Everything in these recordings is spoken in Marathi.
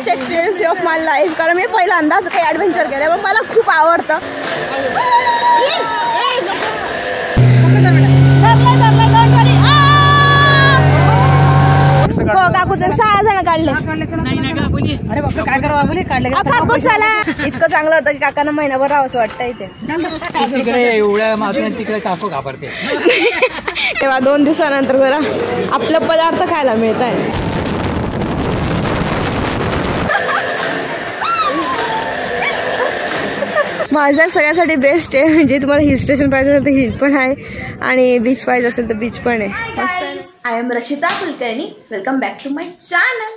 Best experience of my life, कारण मी पहिल्यांदाच काही ॲडव्हेंचर केलं पण मला खूप आवडतं. हो काकूचं 6 जण काढले. अरे बापरे काय करावं बोले काढले काकू चला. इतकं चांगलं होतं की काकांना महिनाभर राहावंसं वाटतं इथे. एवढ्या मागून तिकडे काकू घाबरते. तेव्हा 2 दिवसानंतर जरा आपलं पदार्थ खायला मिळत आहे. माझ्या सगळ्यासाठी बेस्ट आहे. म्हणजे तुम्हाला हिल स्टेशन पाहिजे असेल तर हिल पण आहे आणि बीच पाहिजे असेल तर बीच पण आहे. मस्त. I am Rachita Kulkarni. Welcome back to my channel.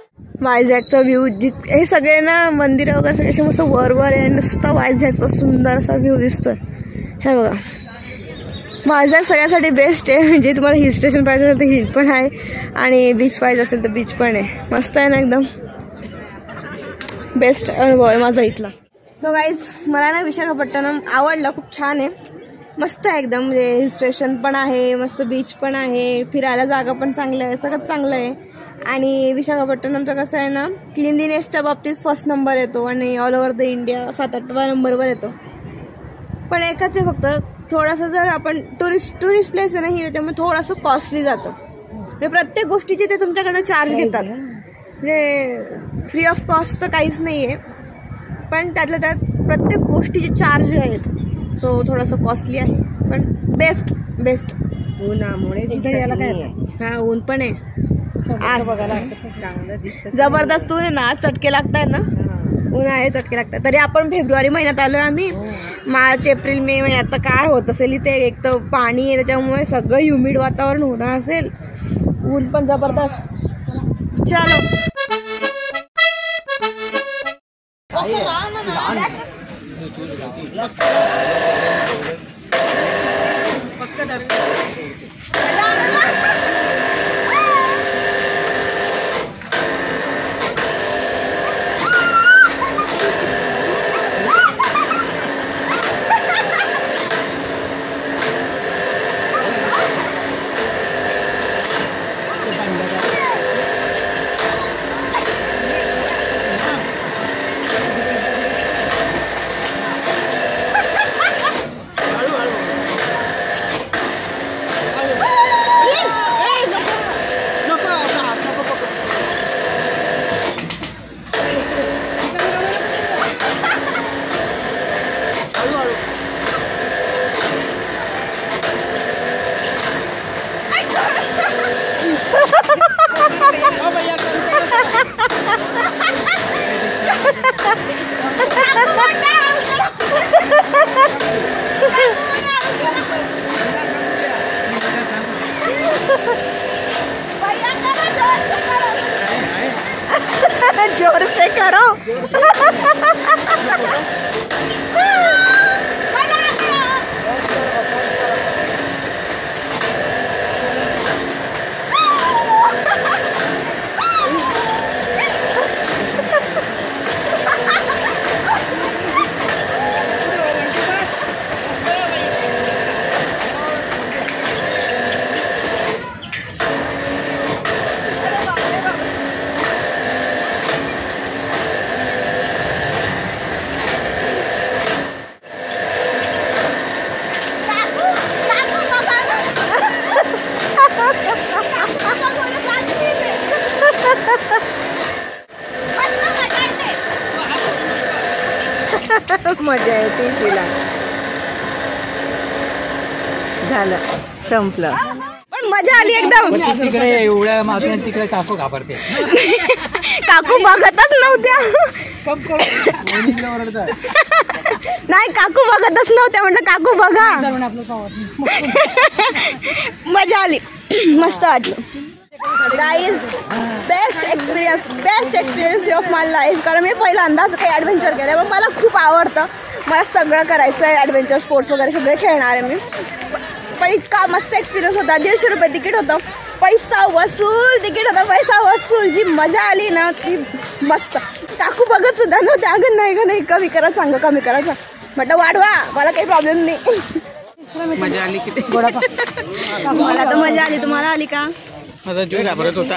वायझॅगचा व्ह्यू हे सगळे ना मंदिरं वगैरे सगळे मस्त वर आहे. नुसतं वायझॅगचा सुंदर असा व्ह्यू दिसतोय. हे बघा वायझॅग सगळ्यासाठी बेस्ट आहे. म्हणजे तुम्हाला हिल स्टेशन पाहिजे असेल तर हिल पण आहे आणि बीच पाहिजे असेल तर बीच पण आहे. मस्त आहे ना एकदम. बेस्ट अनुभव आहे माझा इथला. सो गाईज मला ना विशाखापट्टणम आवडलं. खूप छान आहे. मस्त आहे एकदम. म्हणजे हिल स्टेशन पण आहे, मस्त बीच पण आहे, फिरायला जागा पण चांगलं आहे, सगळं चांगलं आहे. आणि विशाखापट्टणमचं कसं आहे ना क्लिनलीनेसच्या बाबतीत 1st नंबर येतो आणि ऑल ओव्हर द इंडिया 7-8व्या नंबरवर येतो. पण एकच आहे फक्त थोडंसं जर आपण टुरिस्ट प्लेस आहे ना ही त्याच्यामुळे थोडंसं कॉस्टली जातं. म्हणजे प्रत्येक गोष्टीचे ते तुमच्याकडनं चार्ज घेतात. म्हणजे फ्री ऑफ कॉस्ट तर काहीच नाही आहे पण त्यातल्या त्यात प्रत्येक गोष्टीचे चार्ज आहेत. सो थोडंसं कॉस्टली आहे पण बेस्ट. उन्हामुळे हा ऊन पण आहे आज जबरदस्त ऊन आहे ना. आज चटके लागताय ना. उन्हाळे चटके लागतात. तरी आपण फेब्रुवारी महिन्यात आलोय आम्ही. मार्च एप्रिल मे महिन्यात तर काय होत असेल इथे. एक तर पाणी आहे त्याच्यामुळे सगळं ह्युमिड वातावरण होणार असेल. ऊन पण जबरदस्त. चलो जोर से करो. मजा येते तिला. झालं संपलं पण मजा आली एकदम. तिकडे एवढ्या मागून तिकडे काकू घाबरते. काकू बघतच नव्हत्या. नाही काकू बघतच नव्हत्या. म्हटलं काकू बघा. मजा आली. मस्त वाटलं. Guys best experience of my life, कारण मी पहिल्यांदाच काही ॲडव्हेंचर केलं पण मला खूप आवडतं. मला सगळं करायचं आहे. ॲडव्हेंचर स्पोर्ट्स वगैरे सगळे खेळणार आहे मी. पण इतका मस्त एक्सपिरियन्स होता. 150 रुपये तिकीट होतं. पैसा वसूल तिकीट होतं. पैसा वसूल. जी मजा आली ना ती मस्त. काकू बघत सुद्धा नव्हते. अगं नाही का नाही कमी करा सांग कमी करा सांग. म्हटलं वाढवा मला काही प्रॉब्लेम नाही. मजा आली किती. मला तर मजा आली. तुम्हाला आली का? माझा जीव घाबरत होता.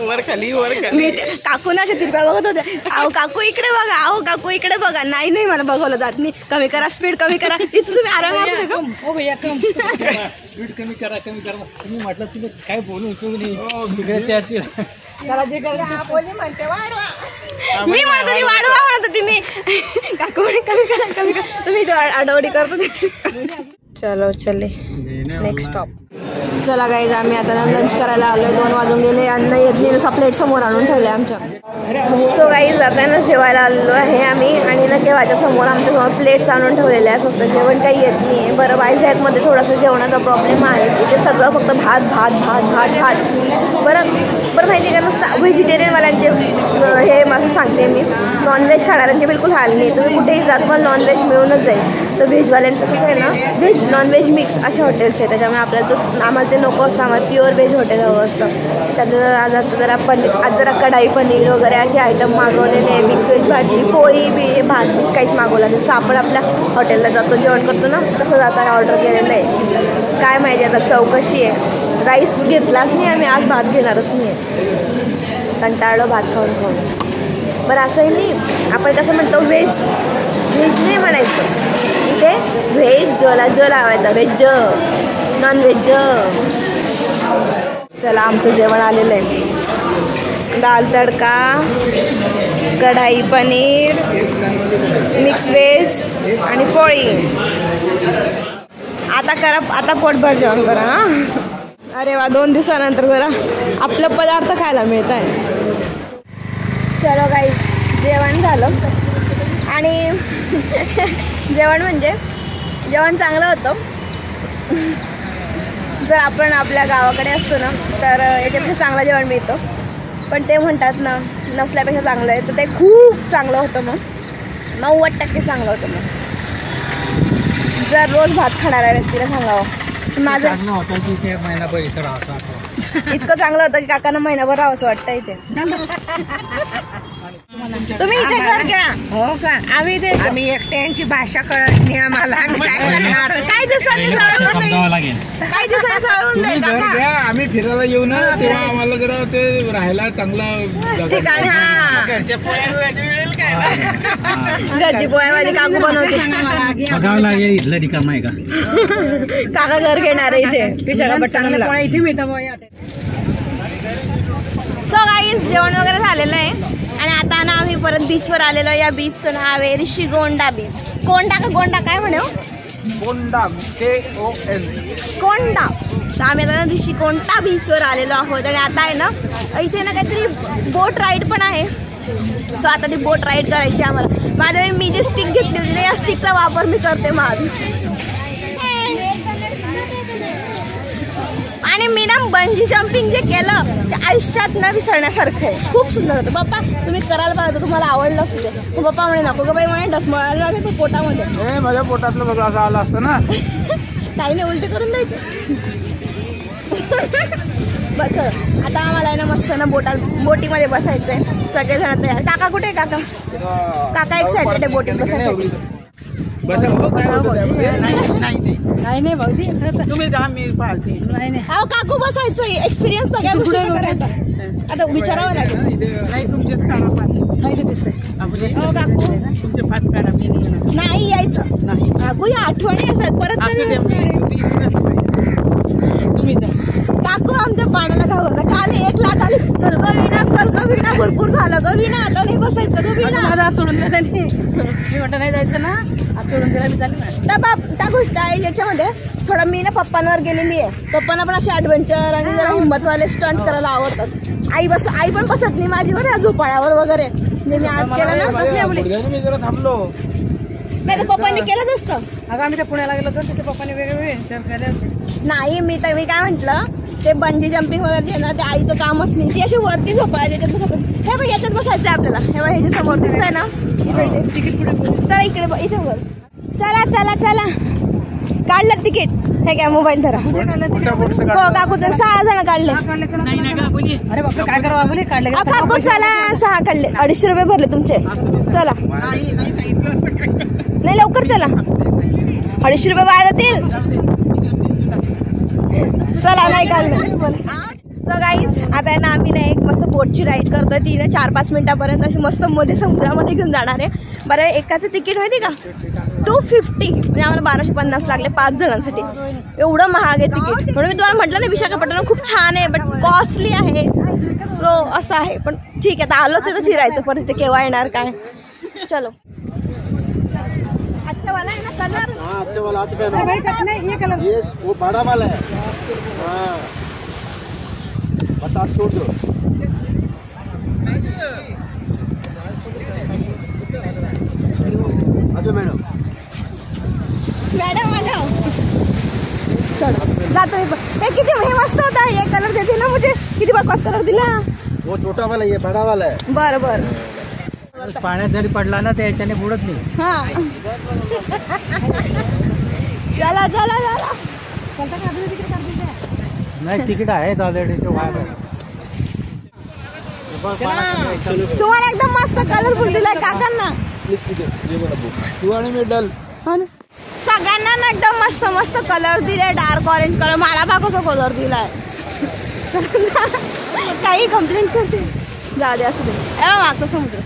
वर खाली मी काकू ना अशा तिरप्या बघत होते. अहो काकू इकडे बघा, अहो काकू इकडे बघा. नाही नाही मला बघवलं जात नाही. कमी करा स्पीड, कमी करा. इथं तुम्ही आरामात स्पीड कमी करा. तुम्ही म्हटलं तुम्ही काय बोलू नाही. मी म्हणत होती वाढवा म्हणत होती मी. काकू म्हणे कमी करा कमी करा. तुम्ही आडवडी करत होते. चलो चले नेक्स्ट स्टॉप. चला गाईज आम्ही आता ना लंच करायला आलो. 2 वाजून गेले. अन्न येत नाही, नुसता प्लेट समोर आणून ठेवले आमच्या. सो गाईज आता ना जेवायला आलेलो आहे आम्ही आणि ना केव्हाच्या समोर आमच्यासमोर प्लेट्स आणून ठेवलेल्या आहे. फक्त जेवण काही येत नाही आहे. बरं वायझॅकमध्ये थोडासा जेवणाचा प्रॉब्लेम आहे. तिथे सगळं फक्त भात भात भात भात भात. बरं माहिती आहे का नुसतं व्हेजिटेरियनवाल्यांचे हे माझं सांगते मी. नॉनव्हेज खाणाऱ्यांचे बिलकुल हाल नाही. तुम्ही कुठेही जात पण नॉनव्हेज मिळूनच जाईल. तर व्हेजवाल्यांचं कसं आहे ना, व्हेज नॉनव्हेज मिक्स असे हॉटेल्स आहे. त्याच्यामुळे आम्हाला ते नको असतं. आम्हाला प्युअर व्हेज हॉटेल हवं असतं. त्याचं आज जरा कढाई पनीर वगैरे असे आयटम मागवलेले. मिक्स व्हेज भाजी पोळी बी भात काहीच मागवलं. जसं आपण आपल्या हॉटेलला जातो जेवण करतो ना, तसं जाताना ऑर्डर केलेलं आहे. काय माहिती आता चौकशी आहे. राईस घेतलाच नाही आम्ही. आज भात घेणारच नाही आहे. कंटाळलो भात खाऊन खाऊन. बरं असंही नाही, आपण कसं म्हणतो व्हेज नाही म्हणायचं. इथे व्हेज जोला जो लावायचा. Veg non veg. चला आमचं जेवण आलेलं आहे. दाल तडका, कढाई पनीर, मिक्स व्हेज आणि पोळी. आता पोटभर जेवण करा हां. अरे वा 2 दिवसानंतर जरा आपलं पदार्थ खायला मिळत आहे. चलो गाईज जेवण झालं आणि जेवण म्हणजे जेवण चांगलं होतं. जर आपण आपल्या गावाकडे असतो ना तर याच्यापेक्षा चांगलं जेवण मिळतं. पण ते म्हणतात ना नसल्यापेक्षा चांगलं आहे. तर ते खूप चांगलं होतं. मग 90% चांगलं होतं. मग जर रोज भात खाणाऱ्या व्यक्तीला सांगावं माझं हॉटेलची इथे महिनाभर इथं राहतो. इतकं चांगलं होतं की काकांना महिनाभर राहावंसं वाटतं इथे. तुम्ही इथे घर घ्या. हो का? आम्ही एकट्यांची भाषा कळत नाही आम्हाला. आम्ही काय करणार? काही दिवसांनी लागेल. काही दिवसांनी सळून जाईल काका. आम्ही फिरायला येऊ ना तेव्हा आम्हाला जरा ते राहायला चांगला ठिकाण. हा घरच्या घरची पोळ्या माझी काकू बनवते. बघावं लागेल इथलं ठिकाण आहे का. काका घर घेणार आहे इथे विशाखापट्टणमला. इथे मिळतं. सो गाईज जेवण वगैरे झालेलं आहे आणि आता ना आम्ही परत बीचवर आलेलो. या बीचचं नाव आहे ऋषिकोंडा बीच. कोंडा का गोंडा काय म्हणे? कोंडा KON कोंडा. तर आम्ही आता ऋषिकोंडा बीचवर आलेलो आहोत आणि आता आहे ना इथे ना काहीतरी बोट राईड पण आहे. सो आता ती बोट राईड करायची आम्हाला. माझ्या मी जी स्टिक घेतली होती ना या स्टिकचा वापर मी करते माझ. आणि मी ना बंजी जम्पिंग जे केलं ते आयुष्यात न विसरण्यासारखं आहे. खूप सुंदर होतं. पप्पा तुम्ही करायला पाहिजे, तुम्हाला आवडलं असतं ते. पप्पा म्हणे नको ग बाई म्हणे डसमळायला लागेल तो पोटामध्ये. माझ्या पोटातलं बघा असं आलं असतं ना. काही नाही उलटी करून द्यायची. बस आता आम्हाला आहे ना मस्त ना बोटीमध्ये बसायचं आहे. सगळेजण तयार. काका कुठे आहे? काका एक्साइटेड आहे बोटीत बसायसाठी. नाही भाऊजी तुम्ही जा मी पाहते. नाही अहो काकू बसायचं. एक्सपिरियन्स सगळ्या गोष्टीचा करायचा. आता विचारावं लागेल. नाही तुमचेच काढा पाच. नाही दिसतंय. हो काकू तुमचे 5 काढा. मी नाही यायचं. नाही काकू या आठवणी असतात परत तुम्ही द्या. काकू आमच्या पाण्याला घाबरला. काल 1 लाट आली. चल ग विना भरपूर झालं ग विना. आता नाही बसायचं ग विना. माझा हात सोडून दिला त्यांनी. मी म्हटलं नाही जायचं ना. हात सोडून दिला मी चालली. त्या गोष्ट आहे याच्यामध्ये थोडं मी ना पप्पांवर गेलेली आहे. पप्पांना पण असे ॲडव्हेंचर आणि जरा हिंमतवाले स्टंट करायला आवडतात. आई पण बसत नाही माझी बरं झोपाळ्यावर वगैरे. मी आज केलं ना मी जरा थांबलो. नाही तर पप्पांनी केलंच असतं. अगं आम्ही त्या पुण्याला गेलो तर तिथे पप्पाने वेगवेगळे नाही मी काय म्हटलं ते बंजी जम्पिंग वगैरे ना ते आईचं कामच नाही. ती अशी वरती झोपायला हे बघ याच्यात बसायचं आहे आपल्याला. हे बघ ह्याच्या समोर दिसतंय ना इथे तिकीट पुढे. चला इकडे इथे बघ. चला काढलं तिकीट. हे काय मोबाईल धरा. हो काकूचं 6 जण काढले. अरे बापरे काय करावं बोले काढले. काकू चला 6 काढले. 250 रुपये भरले तुमचे. चला नाही लवकर चला. 250 रुपये वाया जातील. चला नाही काढलं. सो गाईज आता आहे ना आम्ही ना एक मस्त बोटची राईड करतोय ती ना 4-5 मिनिटापर्यंत अशी मस्त मध्ये समुद्रामध्ये घेऊन जाणार आहे. बरं एकाचं तिकीट माहिती का 250 म्हणजे आम्हाला 1250 लागले 5 जणांसाठी. एवढं महाग आहे तिकीट. म्हणून मी तुम्हाला म्हटलं ना विशाखापट्टणम खूप छान आहे बट कॉस्टली आहे. सो असं आहे पण ठीक आहे आता आलोच आहे तर फिरायचं परत ते केव्हा येणार काय. चलो अच्छा वाला है ना कलर. हाँ अच्छा वाला हाथ पहनो. ये कलर ये वो बड़ा वाला है. हाँ बस आप छोड़ दो. अच्छा मैडम मॅडम आलो जातो मी. हे किती हे मस्त होता. हे कलर देते ना मुझे. किती बकवास कलर दिला. वो छोटा वाला ये बड़ा वाला है. बरं बरं पाण्यात जरी पडला ना तर याच्याने बुडत नाही. हा चला चला चला. नाही तिकीट आहेच ऑलरेडी ते वाया. तुम्हाला एकदम मस्त कलरफुल दिलाय काकांना. तू आणि मी डल. हो ना सगळ्यांना ना एकदम मस्त मस्त कलर दिले. Dark orange colour. मला बाकोचा कलर दिलाय. काही कंप्लेंट करते जाऊ दे असं दे. मागतो समुद्र.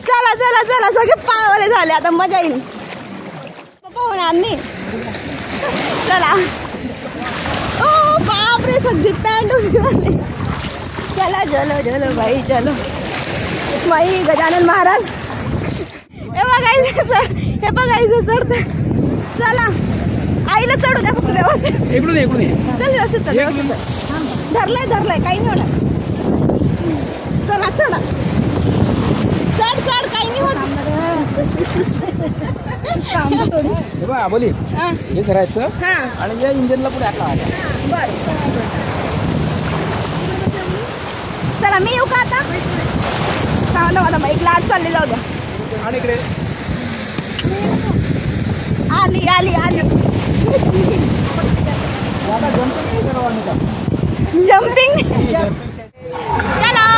चला चला चला सगळे पायवाले झाले आता मजा येईल. पप्पा होणार नाही. चला ओ बापरे सगळी पॅन्ट झाली. चला चलो चलो भाई चलो. भाई गजानन महाराज हे बघायचं चढते. चला आईला चढू द्या फक्त व्यवस्थित. इकडून चल व्यवस्थित चल व्यवस्थित चल. धरलाय काही नाही होणार. चला चढा चढ काही नाही होत. बोली हे करायचं आणि या इंजिनला पुढे आटला. बर चला मी येऊ का आता. चांगलं मला एक लाट चालली जाऊ द्या. आणि इकडे आली आली आली. जम्पिंग चला.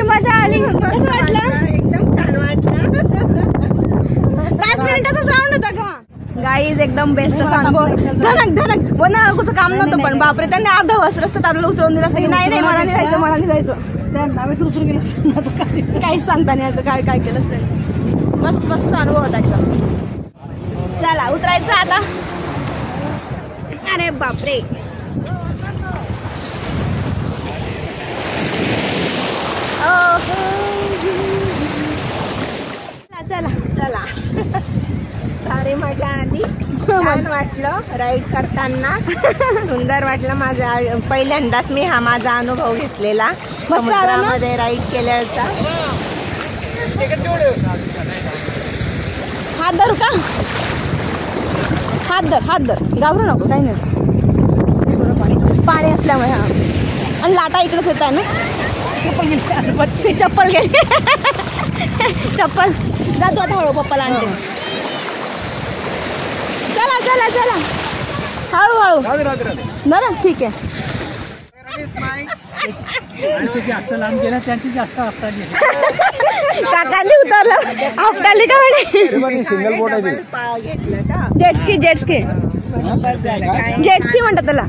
मजा आली कसं वाटलं. एकदम छान वाटलं. 5 मिनिटाचाच राऊंड होता का गाईज. एकदम बेस्ट असा अनुभव. धनक वनाकुचं काम नव्हतं पण बापरे त्यांनी अर्धा वाजता रस्त्यात आपल्याला उतरवून दिला असं की नाही मनाने जायचं. काहीच सांगता नाही आता काय केलंच नाही. मस्त अनुभव होता एकदम. चला उतरायचं आता. अरे बापरे चला चला. अरे मजा आली. छान वाटलं राईड करताना. सुंदर वाटलं. माझा पहिल्यांदाच मी हा माझा अनुभव घेतलेला समुद्रामध्ये राईड केल्याचा. हात धरू का. हात धर घाबरू नको काही नाही. पाणी असल्यामुळे. हां, आणि लाटा इकडेच येत आहे ना. चप्पल गेली चप्पल जातो आता हळू पप्पाला आणते. चला चला चला हळूहळू ना ना ठीक आहे. जास्त लांब गेला त्यांची जास्त आपटाली. काकांनी उतरलं आपटाली का म्हणे. सिंगल बोट आहे जेटस्की जेटस्की जेटस्की म्हणतात त्याला.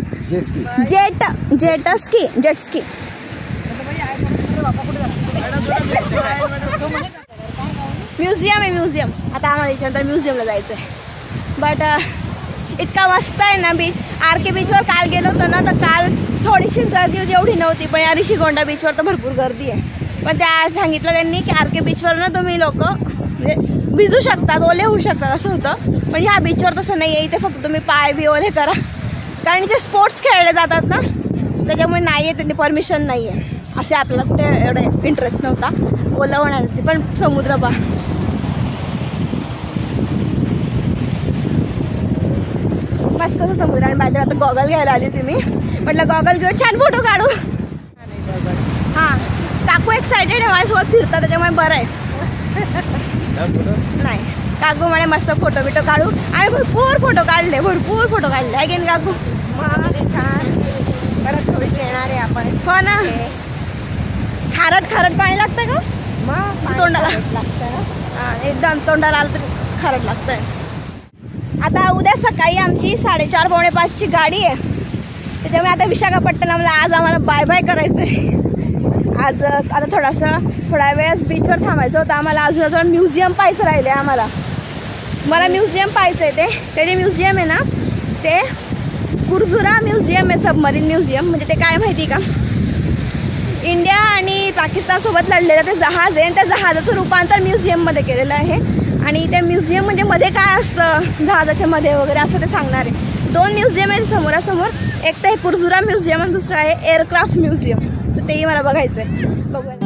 Jet ski jet ski. म्युझियम आहे म्युझियम. आता आम्हाला याच्यानंतर म्युझियमला जायचं आहे. बट इतका मस्त आहे ना बीच. RK बीचवर काल गेलो होतो ना, तर काल थोडीशीच गर्दी होती, एवढी नव्हती. पण या ऋषीगोंडा बीचवर तर भरपूर गर्दी आहे. पण त्या सांगितलं त्यांनी की RK बीचवर ना तुम्ही लोक म्हणजे भिजू शकतात, ओले होऊ शकतात असं होतं. पण ह्या बीचवर तसं नाही आहे. इथे फक्त तुम्ही पाय बी ओले करा, कारण इथे स्पोर्ट्स खेळले जातात ना, त्याच्यामुळे नाही आहे, त्यांनी परमिशन नाही आहे. असे आपल्याला कुठे एवढं इंटरेस्ट नव्हता ओलं होण्यासाठी. पण समुद्र पहा मस्त समुद्र. आणि बाहेर आता गॉगल घ्यायला आली होती मी. म्हटलं गॉगल घेऊ, छान फोटो काढू. हां, काकू एक्सायटेड आहे माझ्यासोबत फिरतात, त्याच्यामुळे बरं आहे. नाही, काकू म्हणे मस्त फोटो बिटो काढू. आम्ही भरपूर फोटो काढले आहे की नाही काकू. छान. परत थोडीशी येणार आहे आपण. हो ना. खारट पाणी लागतं का तोंडाला. हां, एकदम तोंडाला आलं तर खारट लागतंय. आता उद्या सकाळी आमची 4:30-5:45ची गाडी आहे, त्याच्यामुळे आता विशाखापट्टणमला आज आम्हाला बाय बाय करायचं आहे. आज आता थोडा वेळच बीचवर थांबायचं होतं आम्हाला. अजून म्युझियम पाहायचं राहिले आम्हाला. मला म्युझियम पाहायचं आहे. ते जे म्युझियम आहे ना, ते कुरजुरा म्युझियम आहे, सबमरीन म्युझियम. म्हणजे ते काय माहिती का, इंडिया आणि पाकिस्तानसोबत लढलेलं ते जहाज आहे, आणि त्या जहाजाचं रूपांतर म्युझियममध्ये केलेलं आहे. आणि त्या म्युझियम म्हणजे मध्ये काय असतं जहाजाच्या मध्ये वगैरे असं ते सांगणार आहे. 2 म्युझियम आहेत समोरासमोर. एक तर हे कुरजुरा म्युझियम आणि दुसरं आहे एअरक्राफ्ट म्युझियम. तर तेही मला बघायचं आहे. बघूया.